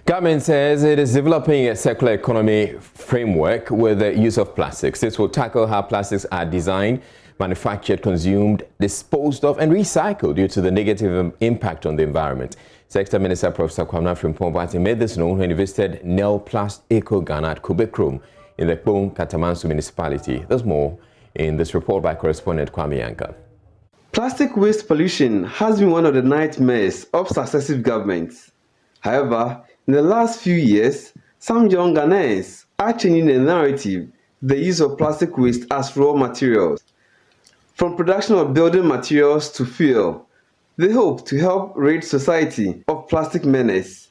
Government says it is developing a circular economy framework with the use of plastics. This will tackle how plastics are designed, manufactured, consumed, disposed of and recycled due to the negative impact on the environment. Sector Minister Professor Kwamna Frimpong made this known when he visited Nelplast Eco Ghana at Kubekrom in the Kpong Katamanso municipality. There's more in this report by correspondent Kwame Yanka. Plastic waste pollution has been one of the nightmares of successive governments. However, in the last few years, some young Ghanaians are changing the narrative, the use of plastic waste as raw materials. From production of building materials to fuel, they hope to help rid society of plastic menace.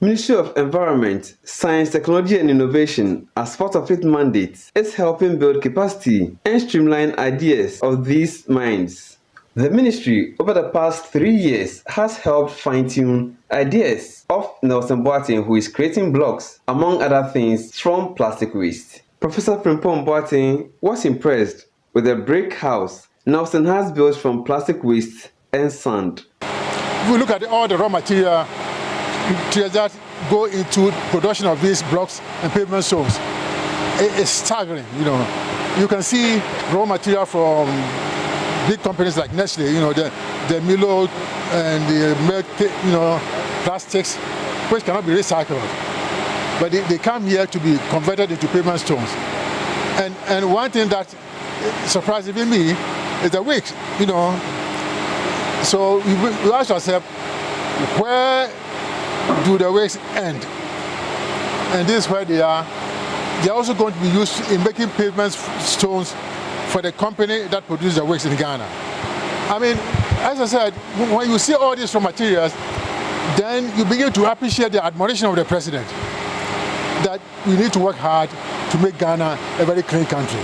Ministry of Environment, Science, Technology and Innovation, as part of its mandate, is helping build capacity and streamline ideas of these minds. The ministry, over the past 3 years, has helped fine-tune ideas of Nelson Boateng, who is creating blocks, among other things, from plastic waste. Professor Frimpong Boateng was impressed with the brick house Nelson has built from plastic waste and sand. If we look at all the raw material that go into production of these blocks and pavement stones, it's staggering. You can see raw material from big companies like Nestle, the Milo and the milk, plastics, which cannot be recycled. But they come here to be converted into pavement stones. And one thing that surprised even me is the waste, So we ask ourselves, where do the waste end? And this is where they are. They're also going to be used in making pavement stones for the company that produces the waste in Ghana. I mean, as I said, when you see all these raw materials, then you begin to appreciate the admiration of the president that we need to work hard to make Ghana a very clean country.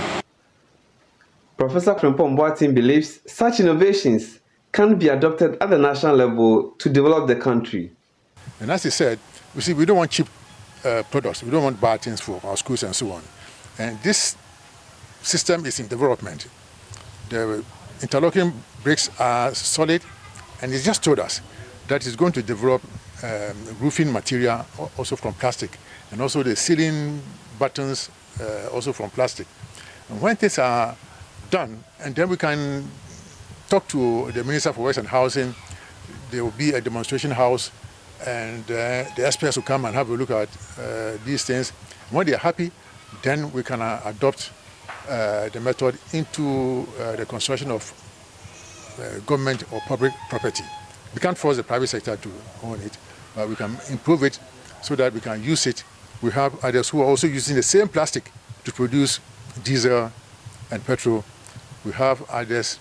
Professor Frimpong Boateng believes such innovations can be adopted at the national level to develop the country. And as he said, we don't want cheap products. We don't want bad things for our schools and so on. And this system is in development. The interlocking bricks are solid, and it just told us that it's going to develop roofing material also from plastic, and also the ceiling buttons also from plastic. And when these are done, and then we can talk to the Minister for Works and Housing, there will be a demonstration house, and the experts will come and have a look at these things. When they are happy, then we can adopt the method into the construction of government or public property. We can't force the private sector to own it, but we can improve it so that we can use it. We have others who are also using the same plastic to produce diesel and petrol. We have others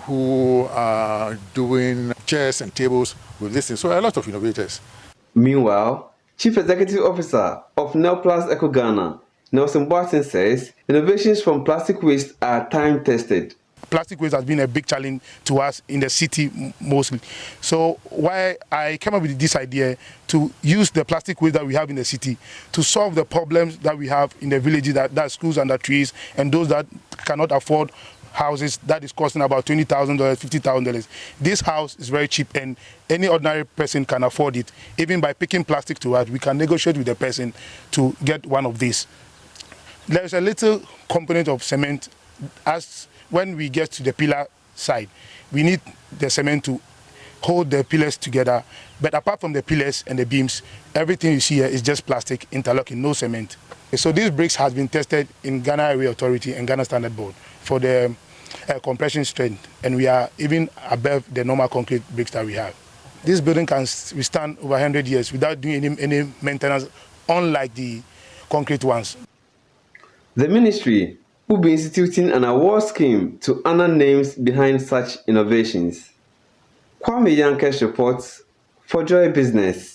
who are doing chairs and tables with this thing. So a lot of innovators. Meanwhile, Chief Executive Officer of Nelplast Eco Ghana, Nelson Boateng, says innovations from plastic waste are time-tested. Plastic waste has been a big challenge to us in the city mostly. So why I came up with this idea to use the plastic waste that we have in the city to solve the problems that we have in the villages, that schools under trees, and those that cannot afford houses that is costing about $20,000, $50,000. This house is very cheap and any ordinary person can afford it. Even by picking plastic to us, we can negotiate with the person to get one of these. There is a little component of cement. As when we get to the pillar side, we need the cement to hold the pillars together. But apart from the pillars and the beams, everything you see here is just plastic, interlocking, no cement. So these bricks has been tested in Ghana Area Authority and Ghana Standard Board for the compression strength, and we are even above the normal concrete bricks that we have. This building can withstand over 100 years without doing any maintenance, unlike the concrete ones. The ministry will be instituting an award scheme to honor names behind such innovations. Kwame Yanka reports for Joy Business.